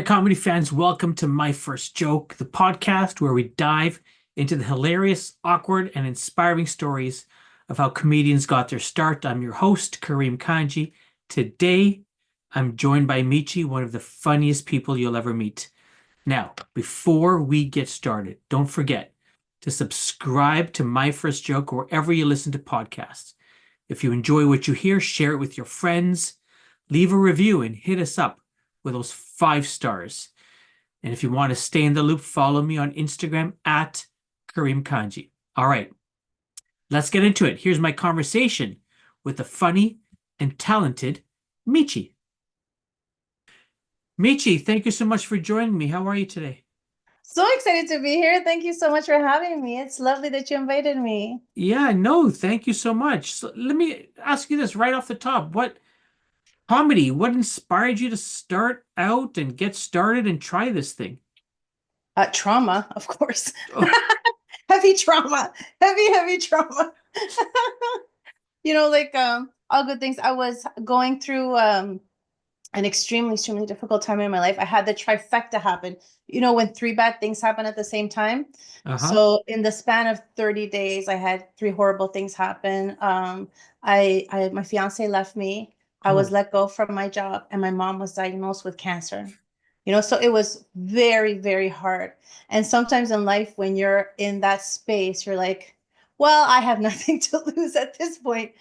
comedy fans. Welcome to My First Joke, the podcast where we dive into the hilarious, awkward, and inspiring stories of how comedians got their start. I'm your host, Kareem Kanji. Today, I'm joined by Michi, one of the funniest people you'll ever meet. Now, before we get started, don't forget to subscribe to My First Joke wherever you listen to podcasts. If you enjoy what you hear, share it with your friends, leave a review, and hit us up with those 5 stars. And if you want to stay in the loop, follow me on Instagram at Kareem Kanji. All right, let's get into it. Here's my conversation with the funny and talented Michi. Michi, thank you so much for joining me. How are you today? So excited to be here. Thank you so much for having me. It's lovely that you invited me. Yeah, no, thank you so much. So let me ask you this right off the top. What inspired you to start out and get started and try this thing? Trauma, of course. Oh, Heavy trauma. Heavy trauma. All good things. I was going through an extremely difficult time in my life. I had the trifecta happen. When three bad things happen at the same time. uh-huh. So in the span of 30 days, I had three horrible things happen. My fiance left me. I was Oh, let go from my job, and my mom was diagnosed with cancer. So it was very hard. And sometimes in life, when you're in that space, you're like, well, I have nothing to lose at this point.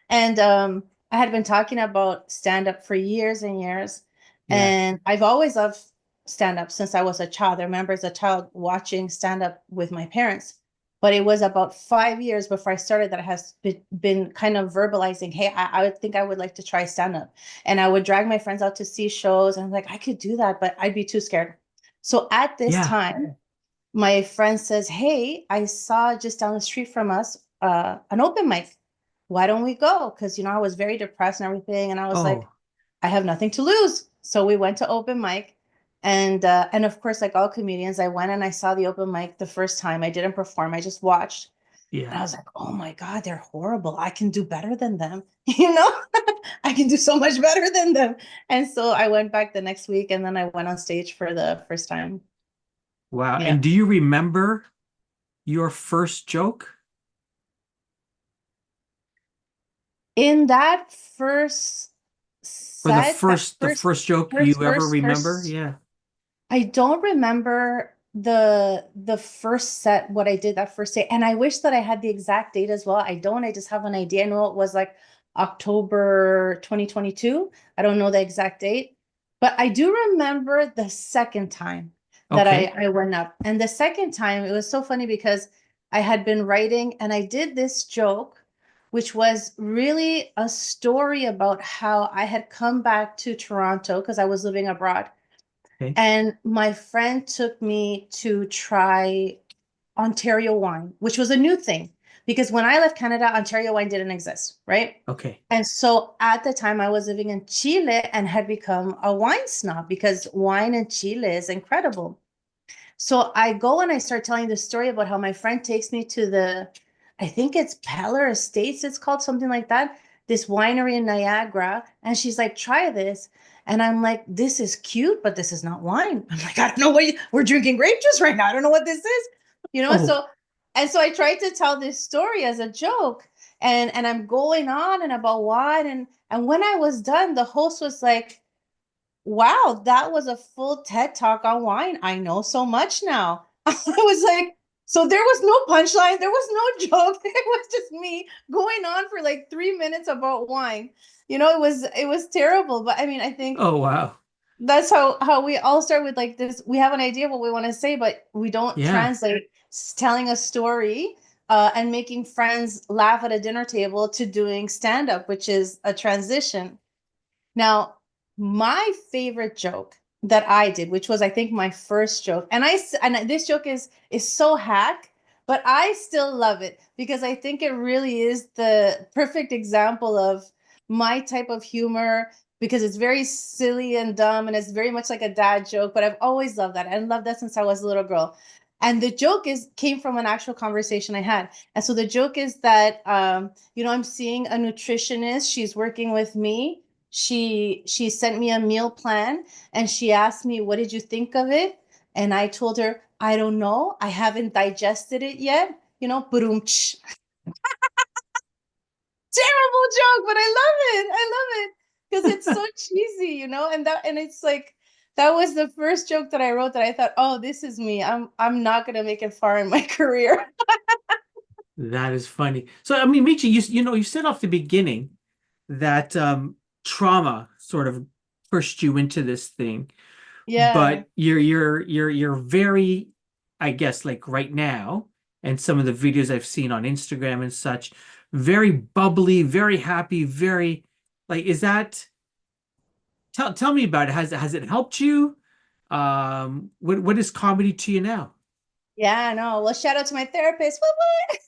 And I had been talking about stand up for years and years. yeah. And I've always loved stand up since I was a child. I remember as a child watching stand up with my parents. But it was about 5 years before I started that I has been kind of verbalizing, hey, I would think I would like to try stand up. And I would drag my friends out to see shows. And I'm like, I could do that, but I'd be too scared. So at this Yeah. time, my friend says, hey, I saw just down the street from us an open mic. Why don't we go? Because, I was very depressed and everything. And I was like, Oh, I have nothing to lose. So we went to open mic. And of course, like all comedians, I went and I saw the open mic the first time. I didn't perform. I just watched. And yeah. I was like, oh my God, they're horrible. I can do better than them. You know, I can do so much better than them. And so I went back the next week and then I went on stage for the first time. Wow. Yeah. And do you remember your first joke? In that first Or the set, that first the first, first joke first, you ever first, remember? first, Yeah. I don't remember the first set, what I did that first day. And I wish that I had the exact date as well. I don't, I just have an idea. I know it was like October 2022. I don't know the exact date, but I do remember the second time that I, Okay. I went up. And the second time, it was so funny because I had been writing and I did this joke, which was really a story about how I had come back to Toronto because I was living abroad. Okay. And my friend took me to try Ontario wine, which was a new thing because when I left Canada, Ontario wine didn't exist, right? Okay. And so at the time, I was living in Chile and had become a wine snob because wine in Chile is incredible. So I go and I start telling the story about how my friend takes me to I think it's Peller Estates, it's called something like that, this winery in Niagara. And she's like, try this. And I'm like, this is cute, but this is not wine. I'm like, I don't know we're drinking grape juice right now. I don't know what this is, you know? Oh, So, and so I tried to tell this story as a joke and I'm going on and about wine. And when I was done, the host was like, wow, that was a full TED talk on wine. I know so much now. I was like, so there was no punchline, there was no joke. It was just me going on for like 3 minutes about wine. It was terrible. But I mean, I think oh wow. that's how we all start with like this. We have an idea what we want to say, but we don't Yeah. translate telling a story and making friends laugh at a dinner table to doing stand up, which is a transition. Now, my favorite joke that I did, which was I think my first joke, and this joke is so hack, but I still love it because I think it really is the perfect example of my type of humor because it's very silly and dumb and it's very much like a dad joke, but I've always loved that. I loved that since I was a little girl. And the joke is came from an actual conversation I had. And so the joke is that I'm seeing a nutritionist, she's working with me, she sent me a meal plan and she asked me, "What did you think of it?" And I told her, "I don't know. I haven't digested it yet." You know, boom, terrible joke, but I love it. I love it because it's so cheesy, you know, and it's like that was the first joke that I wrote that I thought, oh, this is me. I'm not gonna make it far in my career. That is funny. So, I mean, Michi, you said off the beginning that trauma sort of pushed you into this thing, Yeah. but you're very, I guess, like right now, and some of the videos I've seen on Instagram and such, very bubbly, very happy, very like, is that tell me about it. Has it helped you? What is comedy to you now? Yeah, no. Well, shout out to my therapist. What?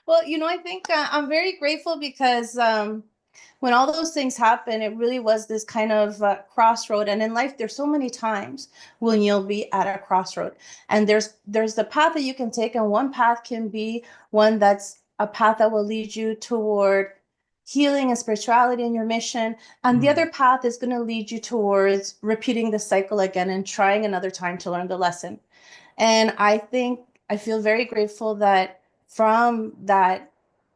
Well, I think I'm very grateful because when all those things happen, it really was this kind of crossroad. And in life, there's so many times when you'll be at a crossroad, and there's the path that you can take, and one path can be one that's a path that will lead you toward healing and spirituality and your mission, and the Hmm. other path is going to lead you towards repeating the cycle again and trying another time to learn the lesson. And I think I feel very grateful that from that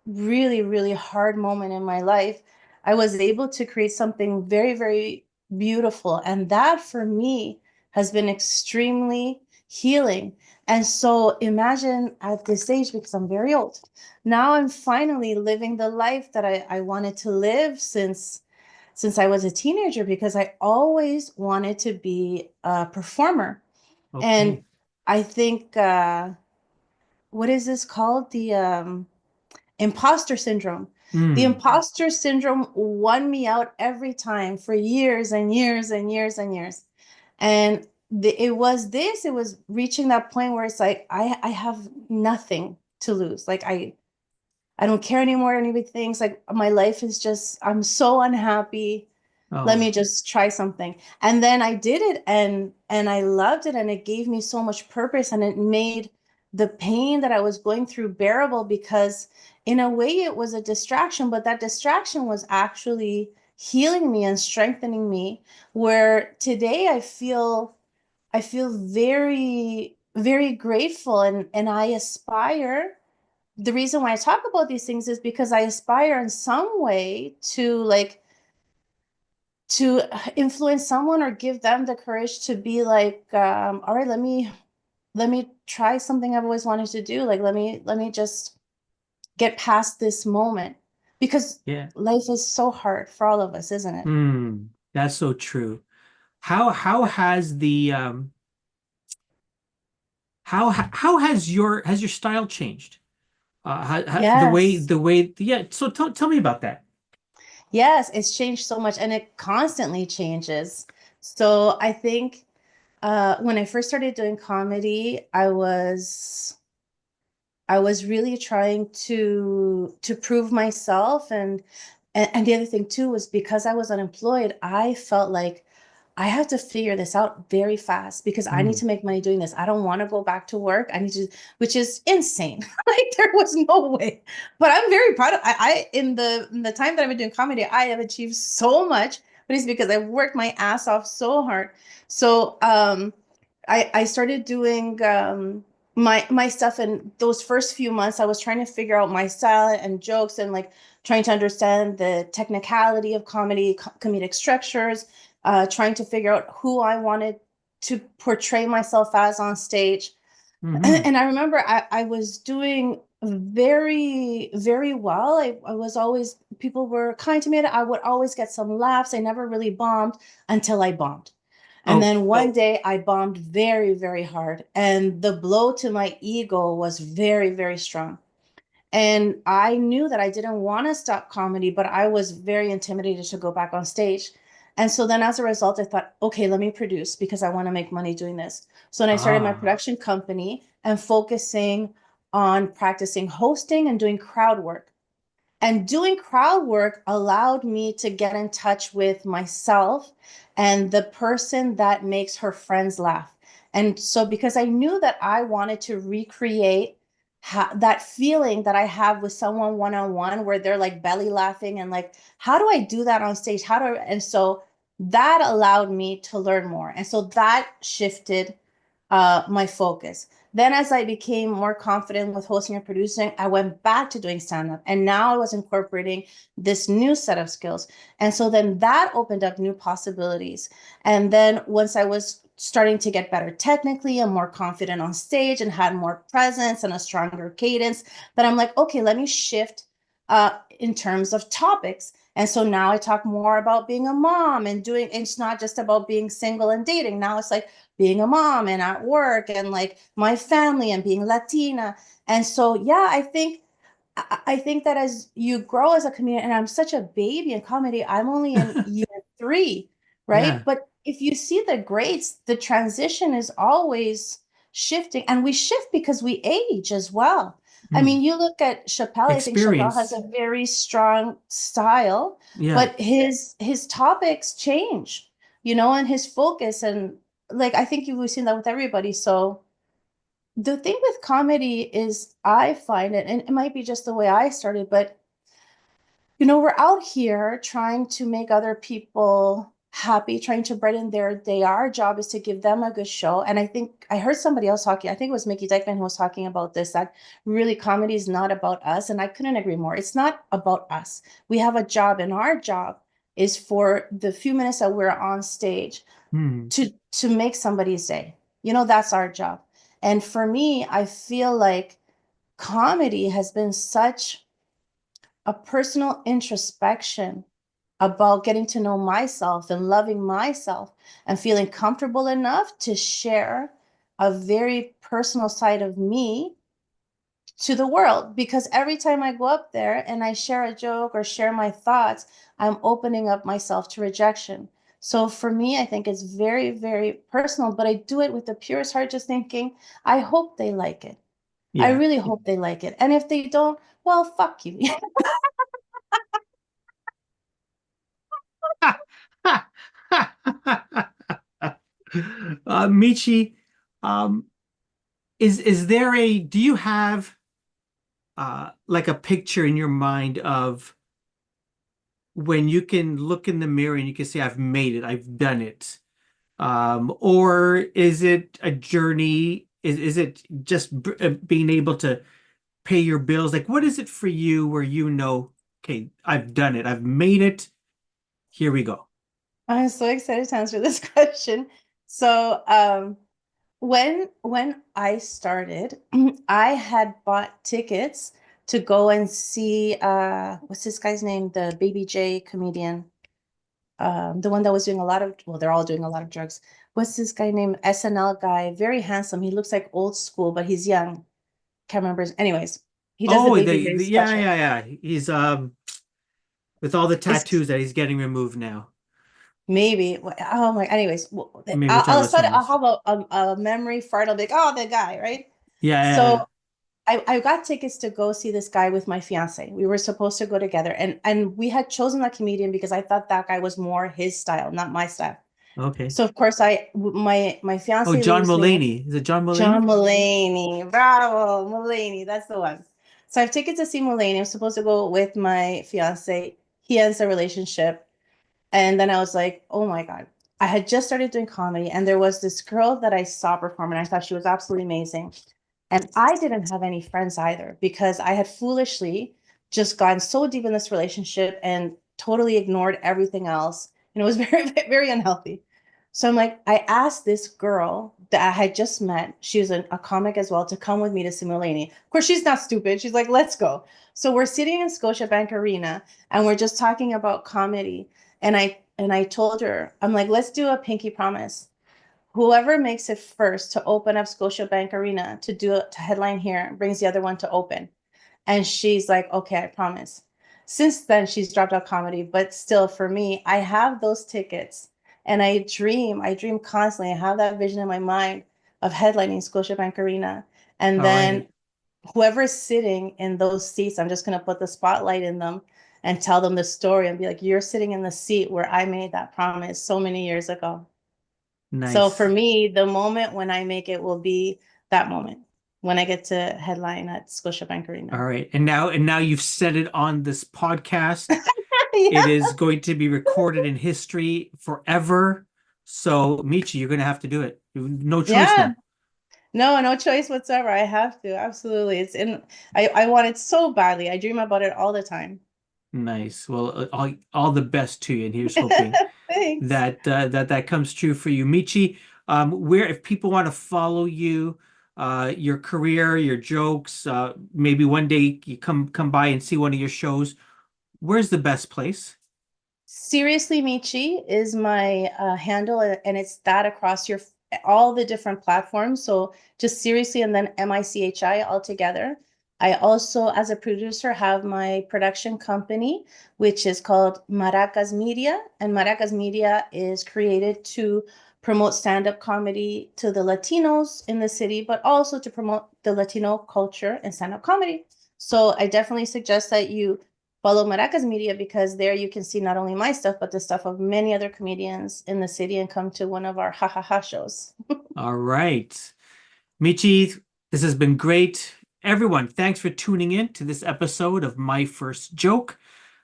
really, really hard moment in my life, I was able to create something very, very beautiful. And that for me has been extremely healing. And so imagine at this age, because I'm very old, now I'm finally living the life that I wanted to live since I was a teenager, because I always wanted to be a performer. And Okay. I think what is this called? The imposter syndrome. The Hmm. imposter syndrome won me out every time for years and years and years and years. And it was reaching that point where it's like I have nothing to lose. Like I don't care anymore anything. It's like my life is just, I'm so unhappy. Let me Oh. just try something. And then I did it, and I loved it, and it gave me so much purpose, and it made the pain that I was going through bearable, because in a way it was a distraction, but that distraction was actually healing me and strengthening me, where today I feel very, very grateful, and I aspire. The reason why I talk about these things is because I aspire in some way to influence someone or give them the courage to be like, all right, let me try something I've always wanted to do. Like let me just get past this moment, because Yeah. life is so hard for all of us, isn't it? Hmm. That's so true. How has the how has your style changed? Yes. The way yeah. So tell me about that. Yes, it's changed so much, and it constantly changes. So I think when I first started doing comedy, I was really trying to prove myself, and the other thing too was because I was unemployed, I felt like I have to figure this out very fast because I need Hmm. to make money doing this. I don't want to go back to work. I need to, which is insane. Like there was no way. But I'm very proud of I in the time that I've been doing comedy, I have achieved so much, but it's because I worked my ass off so hard. So I started doing my stuff, and those first few months I was trying to figure out my style and jokes, and like trying to understand the technicality of comedy, comedic structures, trying to figure out who I wanted to portray myself as on stage. Hmm. And I remember I was doing very, very well. I was always, people were kind to me. I would always get some laughs. I never really bombed until I bombed. And Oh. then one day I bombed very, very hard. And the blow to my ego was very, very strong. And I knew that I didn't want to stop comedy, but I was very intimidated to go back on stage. And so then as a result, I thought, okay, let me produce because I want to make money doing this. So then I started my Ah. production company and focusing on practicing hosting and doing crowd work. And doing crowd work allowed me to get in touch with myself and the person that makes her friends laugh. And so, because I knew that I wanted to recreate that feeling that I have with someone one on one where they're like belly laughing and like, how do I do that on stage? How do I? And so that allowed me to learn more. And so that shifted my focus. Then, as I became more confident with hosting and producing, I went back to doing stand up. And now I was incorporating this new set of skills. And so then that opened up new possibilities. And then once I was starting to get better technically and more confident on stage and had more presence and a stronger cadence, then I'm like, okay, let me shift in terms of topics. And so now I talk more about being a mom and doing, it's not just about being single and dating. Now it's like being a mom and at work and like my family and being Latina. And so, yeah, I think that as you grow as a comedian, and I'm such a baby in comedy, I'm only in year three, right? Yeah. But if you see the grades, the transition is always shifting, and we shift because we age as well. I Hmm. mean, you look at Chappelle, I think Chappelle has Experience. a very strong style, Yeah. but his topics change, and his focus, and like I think you've seen that with everybody. So the thing with comedy is I find it, and it might be just the way I started, but we're out here trying to make other people happy, trying to brighten their day. Our job is to give them a good show. And I think I heard somebody else talking, I think it was Mickey Dykeman who was talking about this, that really comedy is not about us. And I couldn't agree more. It's not about us. We have a job, and our job is for the few minutes that we're on stage Hmm. to make somebody's day. That's our job. And for me, I feel like comedy has been such a personal introspection about getting to know myself and loving myself and feeling comfortable enough to share a very personal side of me to the world. Because every time I go up there and I share a joke or share my thoughts, I'm opening up myself to rejection. So for me, I think it's very, very personal, but I do it with the purest heart, just thinking, I hope they like it. I Yeah. really hope they like it. And if they don't, well, fuck you. Michi, um, is there do you have like a picture in your mind of when you can look in the mirror and you can say, I've made it, I've done it? Or is it a journey? Is it just being able to pay your bills? Like, what is it for you where okay, I've done it, I've made it, here we go. I'm so excited to answer this question. So, when I started, I had bought tickets to go and see what's this guy's name? The Baby J comedian. The one that was doing a lot of, well, they're all doing a lot of drugs. What's this guy named SNL guy? Very handsome. He looks like old school, but he's young. Can't remember. Anyways, he does the Oh, Baby J yeah, special. yeah, yeah. He's with all the It's tattoos that he's getting removed now. maybe. Oh my. Anyways, Maybe we'll tell I'll start. I'll listeners. have a memory fart. I'll be like, oh, the guy, right? Yeah, yeah, So yeah. I got tickets to go see this guy with my fiance. We were supposed to go together, and we had chosen that comedian because I thought that guy was more his style, not my style. Okay. So of course, my Oh, fiance John leaves me. Mulaney. Is it John John Mulaney? Mulaney, bravo, Mulaney, that's the one. So I have tickets to see Mulaney. I'm supposed to go with my fiance. He ends the relationship. And then I was like, oh my God. I had just started doing comedy, and there was this girl that I saw perform, and I thought she was absolutely amazing. And I didn't have any friends either because I had foolishly just gotten so deep in this relationship and totally ignored everything else. And it was very, very unhealthy. So I'm like, I asked this girl that I had just met, she was a comic as well, to come with me to Simulani. Of course, she's not stupid. She's like, let's go. So we're sitting in Scotiabank Arena and we're just talking about comedy. And I told her, I'm like, let's do a pinky promise. Whoever makes it first to open up Scotiabank Arena to do it to headline here brings the other one to open. And she's like, okay, I promise. Since then, she's dropped out comedy, but still, for me, I have those tickets and I dream constantly. I have that vision in my mind of headlining Scotiabank Arena. And All right. then whoever's sitting in those seats, I'm just going to put the spotlight in them and tell them the story and be like, you're sitting in the seat where I made that promise so many years ago. So for Nice. me, the moment when I make it will be that moment. when I get to headline at Scotiabank All Arena. right. And now you've said it on this podcast. It Yeah. is going to be recorded in history forever. So, Michi, you're going to have to do it. No choice Yeah. now. No, no choice whatsoever. I have to. Absolutely. I want it so badly. I dream about it all the time. Nice. Well, all the best to you. And here's hoping Thanks. that comes true for you, Michi. Where if people want to follow you, your career, your jokes, maybe one day you come by and see one of your shows. Where's the best place? Seriously Michi is my handle, and it's that across your all the different platforms. So just seriously and then MICHI all together. I also, as a producer, have my production company, which is called Maracas Media. And Maracas Media is created to promote stand-up comedy to the Latinos in the city, but also to promote the Latino culture and stand-up comedy. So I definitely suggest that you follow Maracas Media, because there you can see not only my stuff, but the stuff of many other comedians in the city, and come to one of our ha ha ha shows. All right. Michi, this has been great. Everyone, thanks for tuning in to this episode of My First Joke.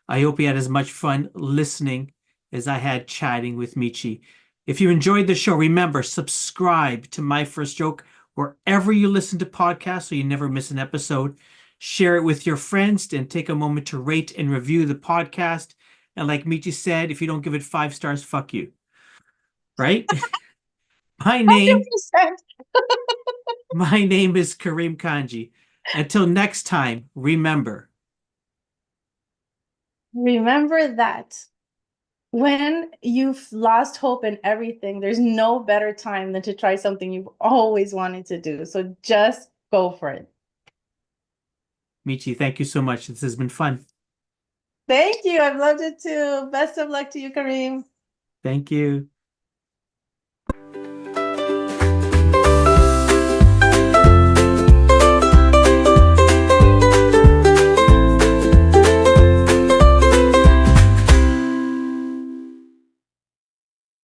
I hope you had as much fun listening as I had chatting with Michi. If you enjoyed the show, remember, subscribe to My First Joke wherever you listen to podcasts so you never miss an episode. Share it with your friends and take a moment to rate and review the podcast. And like Michi said, if you don't give it 5 stars, fuck you. Right? My name 100%. My name is Kareem Kanji. Until next time, remember, Remember that when you've lost hope in everything, there's no better time than to try something you've always wanted to do. So just go for it. Michi, thank you so much. This has been fun. Thank you. I've loved it too. Best of luck to you, Kareem. Thank you.